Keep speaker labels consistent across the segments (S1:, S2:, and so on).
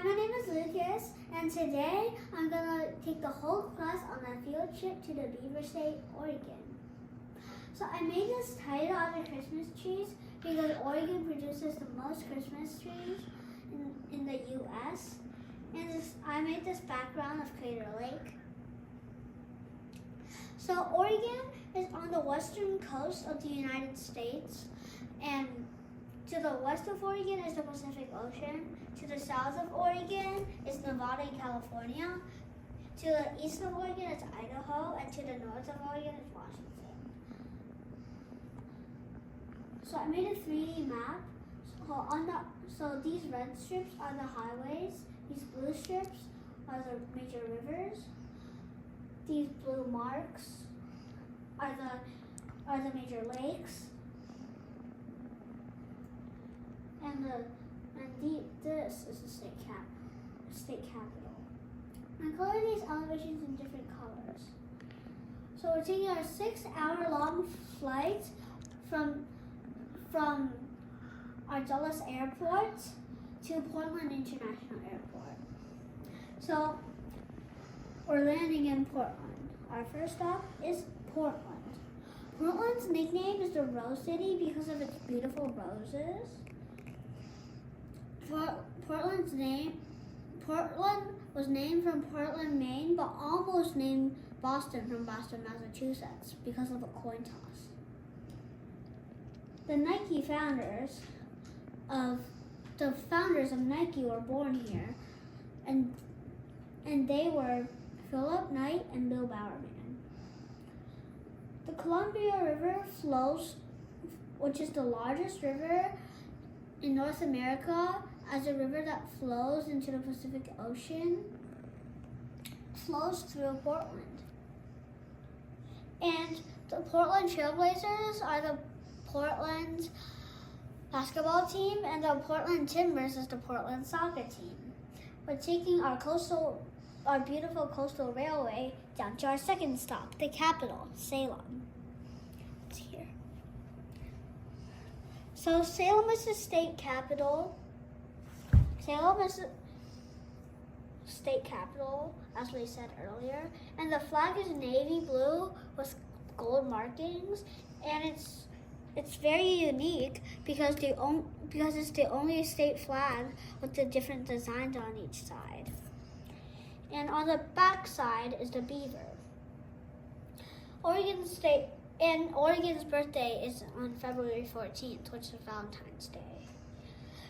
S1: Hi, my name is Lucas, and today I'm going to take the whole class on a field trip to the Beaver State, Oregon. So I made this title out of Christmas trees because Oregon produces the most Christmas trees in the U.S. And I made this background of Crater Lake. So Oregon is on the western coast of the United States, and to the west of Oregon is the Pacific Ocean. To the south of Oregon is Nevada and California. To the east of Oregon is Idaho, and to the north of Oregon is Washington. So I made a 3D map. So these red strips are the highways. These blue strips are the major rivers. These blue marks are the major lakes. This is the state capital. I color these elevations in different colors. So we're taking our 6-hour-long flight from our Dulles Airport to Portland International Airport. So we're landing in Portland. Our first stop is Portland. Portland's nickname is the Rose City because of its beautiful roses. Portland was named from Portland, Maine, but almost named Boston from Boston, Massachusetts because of a coin toss. The founders of Nike were born here, and they were Philip Knight and Bill Bowerman. The Columbia River flows, which is the largest river in North America, as a river that flows into the Pacific Ocean, flows through Portland. And the Portland Trailblazers are the Portland basketball team, and the Portland Timbers is the Portland soccer team. We're taking our beautiful coastal railway down to our second stop, the capital, Salem. It's here. So Salem is the state capital. Salem is the state capital, as we said earlier, and the flag is navy blue with gold markings, and it's very unique because it's the only state flag with the different designs on each side. And on the back side is the beaver. Oregon's birthday is on February 14th, which is Valentine's Day.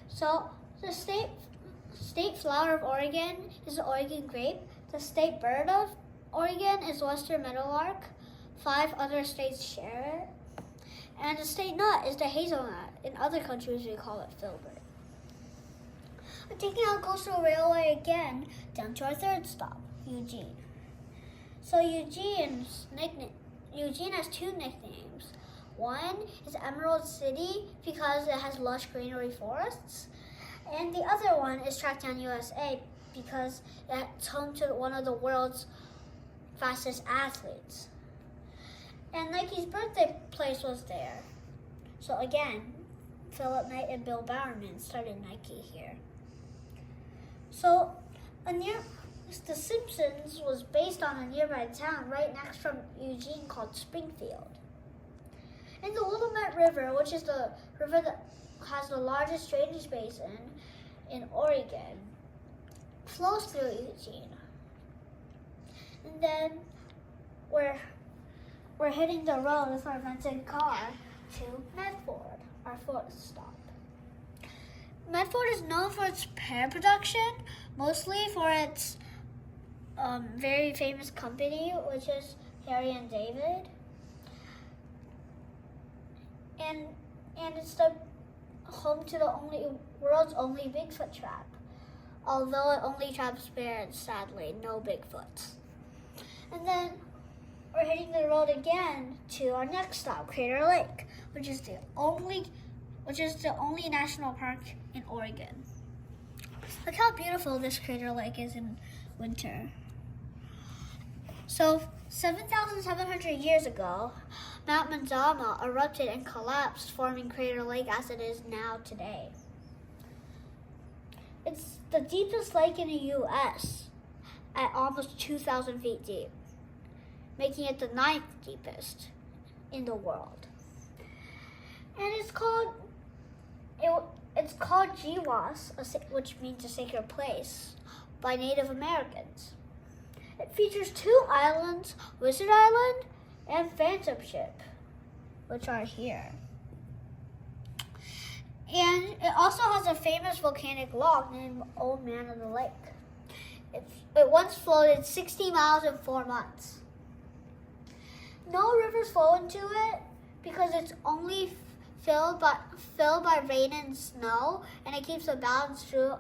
S1: So the state flower of Oregon is the Oregon grape. The state bird of Oregon is western meadowlark. 5 other states share it. And the state nut is the hazelnut. In other countries, we call it filbert. We're taking our coastal railway again down to our third stop, Eugene. So Eugene has 2 nicknames. One is Emerald City because it has lush greenery forests. And the other one is Tracktown, USA because it's home to one of the world's fastest athletes. And Nike's birthday place was there. So again, Philip Knight and Bill Bowerman started Nike here. So The Simpsons was based on a nearby town right next from Eugene called Springfield. And the Willamette River, which is the river that has the largest drainage basin in Oregon, flows through Eugene. And then we're hitting the road with our rented car to Medford, our 4th stop. Medford is known for its pear production, mostly for its very famous company, which is Harry and David. And it's the home to the world's only Bigfoot trap. Although it only traps bears, sadly, no Bigfoots. And then we're hitting the road again to our next stop, Crater Lake, which is the only national park in Oregon. Look how beautiful this Crater Lake is in winter. So 7,700 years ago, Mount Mazama erupted and collapsed, forming Crater Lake as it is now today. It's the deepest lake in the U.S. at almost 2,000 feet deep, making it the 9th deepest in the world. And it's called Jiwas, which means a sacred place, by Native Americans. It features 2 islands, Wizard Island and Phantom Ship, which are here. And it also has a famous volcanic log named Old Man of the Lake. It once floated 60 miles in 4 months. No rivers flow into it because it's only filled by rain and snow, and it keeps a balance through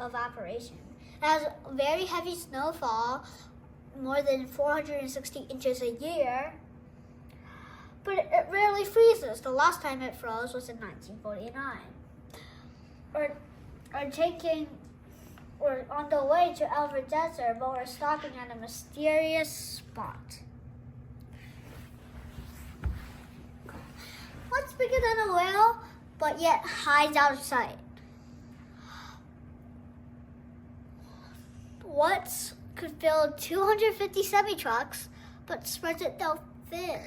S1: evaporation. It has very heavy snowfall, more than 460 inches a year, but it rarely freezes. The last time it froze was in 1949. We're on the way to Alfred Desert, but we're stopping at a mysterious spot. What's bigger than a whale, but yet hides out of sight? What could fill 250 semi-trucks, but spreads it so thin?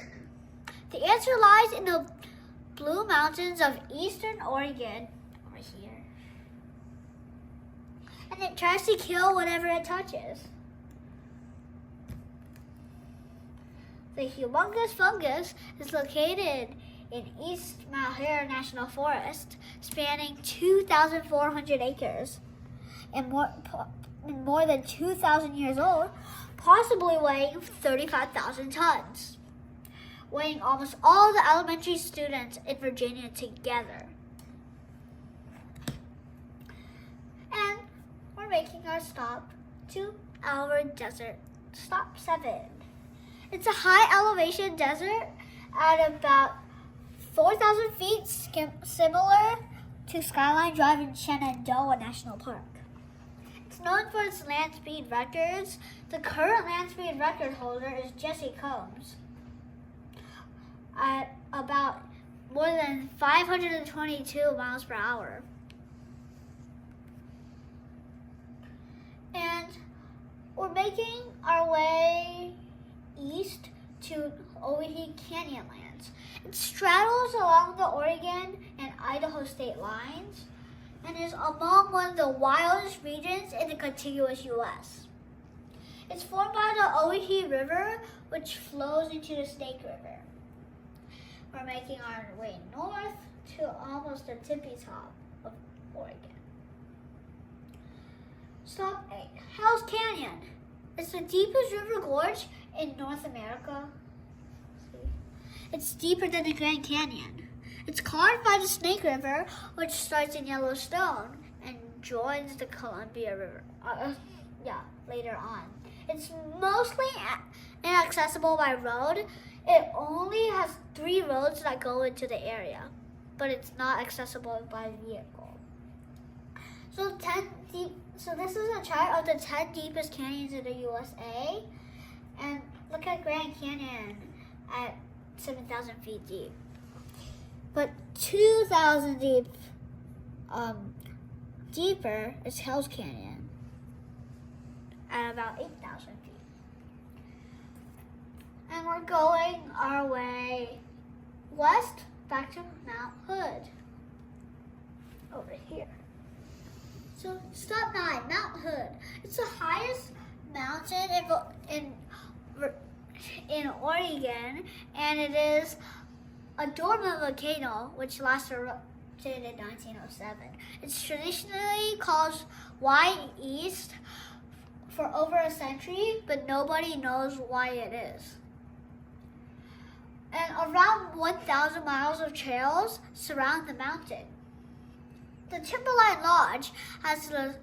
S1: The answer lies in the Blue Mountains of eastern Oregon, over here. And it tries to kill whatever it touches. The humongous fungus is located in East Malheur National Forest, spanning 2,400 acres and more than 2,000 years old, possibly weighing 35,000 tons, weighing almost all the elementary students in Virginia together. And we're making our stop to Alfred Desert, stop 7. It's a high elevation desert at about 4,000 feet, similar to Skyline Drive in Shenandoah National Park. It's known for its land speed records. The current land speed record holder is Jesse Combs at about more than 522 miles per hour. And we're making our way east to Owehee Canyonlands. It straddles along the Oregon and Idaho state lines and is among one of the wildest regions in the contiguous U.S. It's formed by the Owehee River, which flows into the Snake River. We're making our way north to almost the tippy top of Oregon. Stop 8. Hell's Canyon. It's the deepest river gorge in North America. It's deeper than the Grand Canyon. It's carved by the Snake River, which starts in Yellowstone and joins the Columbia River later on. It's mostly inaccessible by road. It only has 3 roads that go into the area, but it's not accessible by vehicle. So this is a chart of the 10 deepest canyons in the USA, and look at Grand Canyon at 7,000 feet deep. But 2,000 deeper is Hell's Canyon at about 8,000 feet. And we're going our way west back to Mount Hood over here. So stop 9, Mount Hood. It's the highest mountain in Oregon, and it is a dormant volcano which last erupted in 1907. It's traditionally called Y East for over a century, but nobody knows why it is. And around 1,000 miles of trails surround the mountain. The Timberline Lodge has the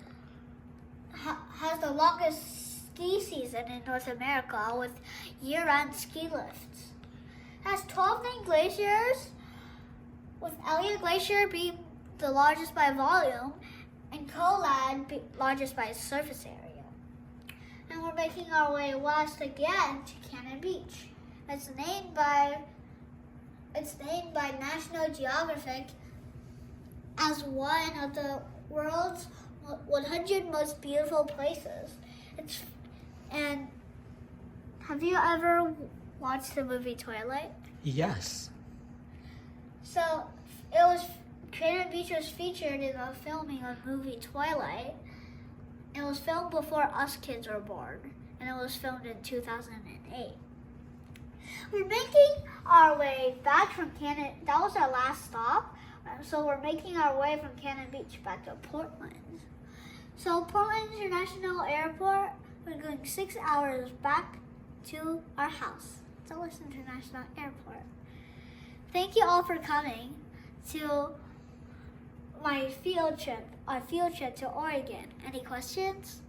S1: longest ski season in North America with year-round ski lifts. It has 12 named glaciers, with Elliott Glacier being the largest by volume and Colad largest by surface area. And we're making our way west again to Cannon Beach. It's named by National Geographic as one of the world's 100 most beautiful places. And have you ever watched the movie Twilight?
S2: Yes.
S1: So Granite Beach was featured in the filming of movie Twilight. It was filmed before us kids were born, and it was filmed in 2008. We're making our way back from Cannon. That was our last stop. So we're making our way from Cannon Beach back to Portland. So Portland International Airport, we're going 6 hours back to our house, Dulles International Airport. Thank you all for coming to my field trip, our field trip to Oregon. Any questions?